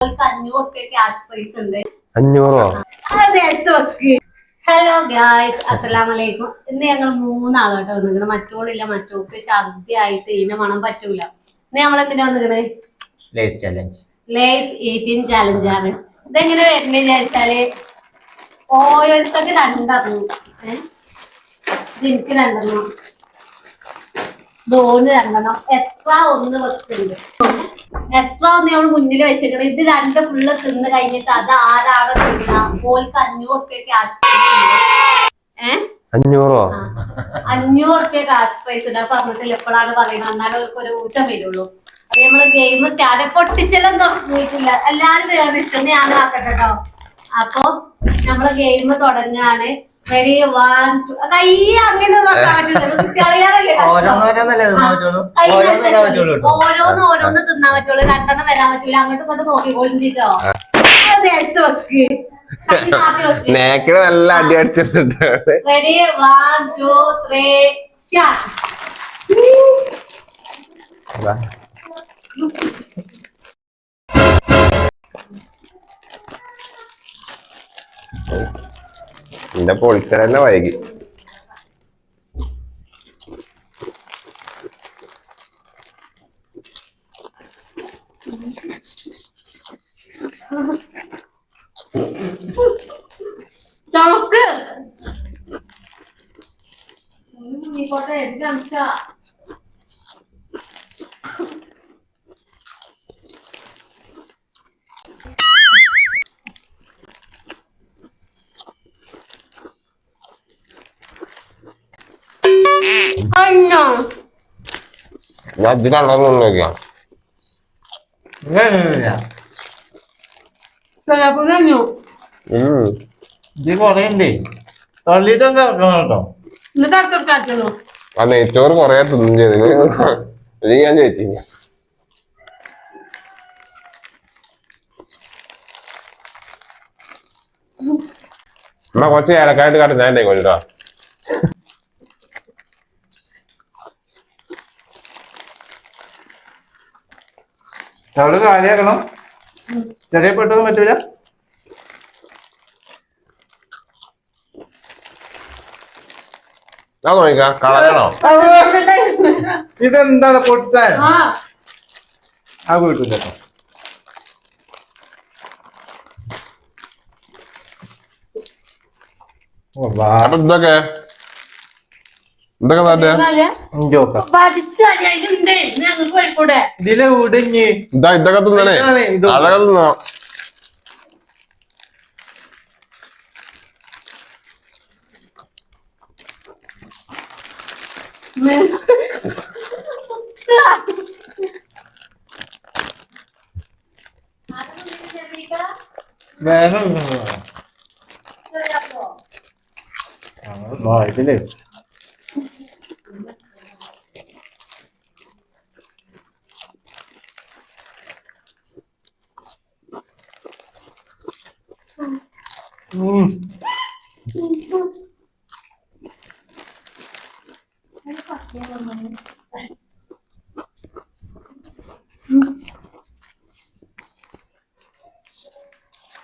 500 hello guys, അസ്സലാമലൈക്കും. ഇന്ന് ഞങ്ങൾ 3 ആളാട്ടോ വന്നിക്കണേ. മറ്റോളില്ല, മറ്റോക്ക് ഛർദിയായിട്ട് ഇതിന്റെ മണം പറ്റൂല. ഇന്ന് നമ്മൾ എന്തിനാ വന്നിക്കണേ? ലേസ് ഈറ്റിംഗ് ചാലഞ്ച് ആണ്. ഇതെങ്ങനെ വരുന്നതെന്ന് വിചാരിച്ചാല് ഓരോരുത്തർക്ക് 2 എനിക്ക് 2 ധോന് 2 എക്സ്ട്രാ 1 വെക്കുന്നുണ്ട്. എക്സ്ട്രാ ഒന്ന് നമ്മൾ മുന്നിൽ വെച്ചിരിക്കണം. ഇത് 2 ഫുള്ള് തിന്ന് കഴിഞ്ഞിട്ട് അത് ആരാണ് തിന്ന ഓൾക്ക് 500 ക്യാഷ് ക്യാഷ് പ്രൈസ് ഉണ്ട്. പറഞ്ഞിട്ടില്ല, എപ്പോഴാണ് പറയുന്നത്, എന്നാലും അവർക്ക് ഒരു ഊറ്റം വരുള്ളൂ. അപ്പൊ നമ്മള് ഗെയിം സ്റ്റാർട്ട് പൊട്ടിച്ചെല്ലാം തുടങ്ങിയിട്ടില്ല. എല്ലാരും വേർതിരിച്ചെന്ന് ഞാൻ ആക്കട്ടെ കേട്ടോ. അപ്പൊ നമ്മള് ഗെയിം തുടങ്ങാണ്. റെഡി 1 2 കൈ അങ്ങനെ ഓരോന്ന് തിന്നാൻ പറ്റുള്ളൂ. 2 വരാൻ പറ്റൂല. അങ്ങോട്ടും ഇങ്ങോട്ട് നോക്കിക്കോളിട്ടോ. എടുത്ത് വെക്ക്. നല്ല അടി അടിച്ചിട്ടുണ്ട്. Ready 1 2 3 start. എന്റെ പൊളിച്ചൽ തന്നെ വൈകി. ചമക്ക് ഞാൻ ഇതിനൊന്നും നോക്കിയാ ഇത് കൊറേണ്ടേ തള്ളിയിട്ടൊക്കെ കേട്ടോ. ആ നെയ്ച്ചോറ് കൊറേ തിന്നും ചെയ്ത് ഞാൻ ചോദിച്ചു. എന്നാ കുറച്ച് ഏലക്കായിട്ട് കാട്ടി ഞാൻ കൊല്ലോ. അവള് കാര്യാക്കണം. ചെറിയ പെട്ടൊന്നും പറ്റൂല. കളയണോ? ഇതെന്താണ് പൊട്ടാൻ? ആ വീട്ടിൽ കേട്ടോ. ഇതൊക്കെ ഇതിലെ ഉടഞ്ഞ് ഇതൊക്കെ തിന്നണേ. അതൊക്കെ തിന്നോ. വേഗം ഇതില്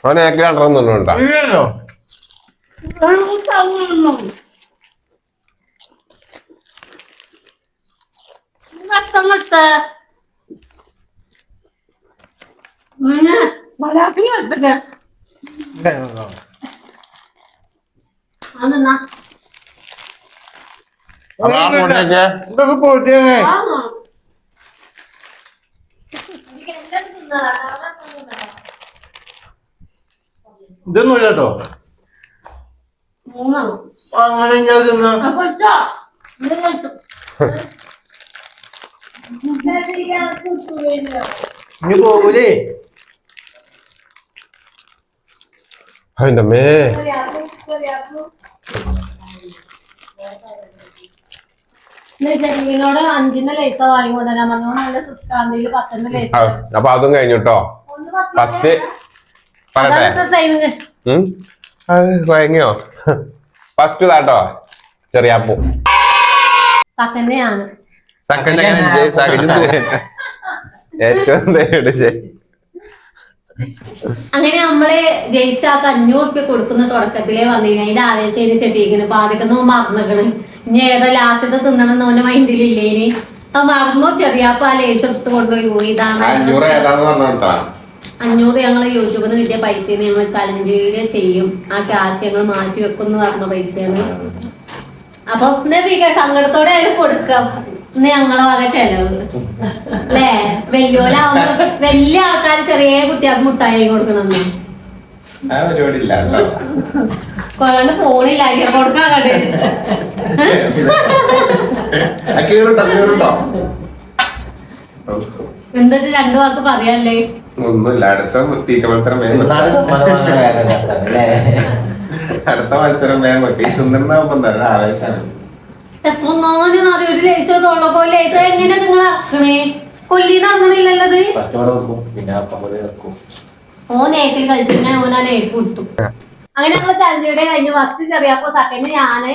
അവനെ രണ്ടെണ്ണം ഇല്ലല്ലോ. ഇതൊക്കെ പൊട്ടിയേ. ഇതൊന്നും കേട്ടോ. അങ്ങനെ ഇനി പോകൂലേ. അതിന്റെ മേ ോട് 5 ലൈസ വാങ്ങിക്കൊണ്ടുവരാൻ പറഞ്ഞു. നല്ല സുഷ്കാന്തിയില് 10 ലൈസ. അപ്പൊ അതും കഴിഞ്ഞിട്ടോ. 10 പറയട്ടെ. കൊയങ്ങിയോ? ഫസ്റ്റ് താട്ടോ ചെറിയാപ്പൂ. സെക്കൻഡ് ഏറ്റവും അങ്ങനെ നമ്മള് ജയിച്ചാക്ക് 500 റുപ്യ കൊടുക്കുന്ന തുടക്കത്തിലേ വന്നില്ല. അതിന്റെ ആവേശം ചെട്ടിക്കുന്നു പാതിക്കുന്ന മറന്നിക്കണ്. ഇനി ഏതാ ലാസ്റ്റത്തെ തിന്നണം ഓന്റെ മൈൻഡിലില്ലേനി. അപ്പൊ മറന്നോ ചെറിയാപ്പ ആ ലേസ് എടുത്ത് കൊണ്ടുപോയി പോയി. ഇതാണ് 500 ഞങ്ങള് യൂട്യൂബിൽ നിന്ന് കിട്ടിയ പൈസ ഞങ്ങൾ ചലഞ്ച് വീഡിയോ ചെയ്യും. ആ ക്യാഷ് ഞങ്ങൾ മാറ്റി വെക്കും എന്ന് പറഞ്ഞ പൈസയാണ്. അപ്പൊ സങ്കടത്തോടെ അതിന് കൊടുക്കാം. ഇന്ന് ഞങ്ങളെ വക ചെലവ് അല്ലേ? വലിയോലാവുമ്പോ വലിയ ആൾക്കാർ ചെറിയ കുട്ടികൾക്ക് മുട്ടായി കൊടുക്കണമെന്ന് കൊറേ ഫോണില്ല കൊടുക്കാൻ എന്നിട്ട് 2 വാക്ക് പറയാല്ലേ? ഒന്നുമില്ല. അടുത്ത തീറ്റ മത്സരം അടുത്ത മത്സരം വേഗം തിന്നുന്നാവുമ്പോ നല്ല ആവേശമാണ്. ഒരു ലേസോ തൊള്ളപ്പോ ലേസോ എങ്ങനെ നിങ്ങളെ കൊല്ലിന്ന് അറിഞ്ഞില്ലല്ലത്. ഓൻ ഏറ്റിൽ കളിച്ചു. ഞാൻ ഓനാ ഏറ്റ് കൊടുത്തു. അങ്ങനെ ഞങ്ങള് ചലഞ്ചയുടെ കഴിഞ്ഞു. ഫസ്റ്റ് ചെറിയപ്പോ സെക്കൻഡ് ഞാന്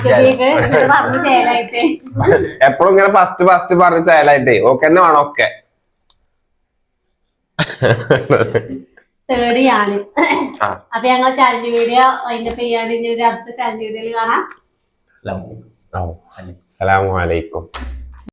ചെറിയൊക്കെ പറഞ്ഞു ചേലായിട്ട്. എപ്പോഴും ഇങ്ങനെ ഫസ്റ്റ് പറഞ്ഞ് ചേലായിട്ടേ ഓക്കെ തന്നെ വേണം. ഒക്കെ തേർഡ് ഞാന്. അപ്പൊ ഞങ്ങൾ ചലഞ്ച് വീഡിയോ അതിന്റെ ചെയ്യാൻ അടുത്ത ചലഞ്ച് വീഡിയോയിൽ കാണാം. അസ്സലാമു അലൈക്കും.